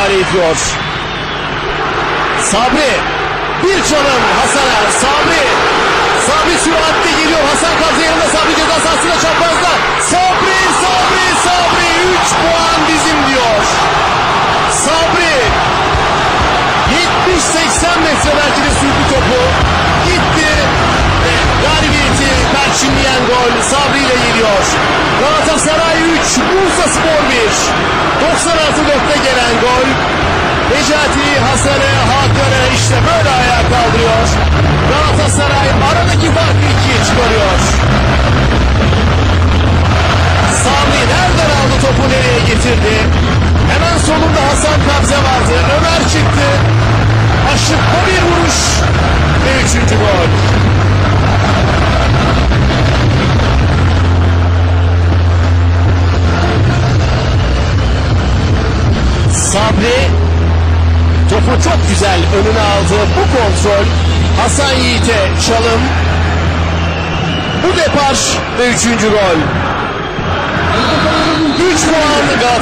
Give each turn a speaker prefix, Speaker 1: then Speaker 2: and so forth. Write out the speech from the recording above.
Speaker 1: müdahale ediyor. Sabri. Bir çalım Hasan'a. Sabri süratle geliyor. Hasan Kabze yanında. Sabri ceza sahasına çaprazda. Sabri. 3 puan bizim diyor. Sabri 70-80 metre belki de sürdü topu. Gitti. Galibiyeti perçinleyen gol Sabri ile geliyor. Galatasaray 3, Bursaspor 1. 90+4'te gelen gol. Necati Hasan'ı, Hakan'ı işte böyle ayağa kaldırıyor. Galatasaray aradaki farkı 2'ye çıkarıyor. Sabri nereden aldı topu, nereye getirdi? Hemen solunda Hasan Kabze vardı. Ömer çıktı. Aşıklı bir vuruş ve 3. gol. Sabri topu çok güzel önüne aldı. Bu kontrol Hasan Yiğit'e çalım. Bu depar ve 3. gol. 3 puan Galatasaray.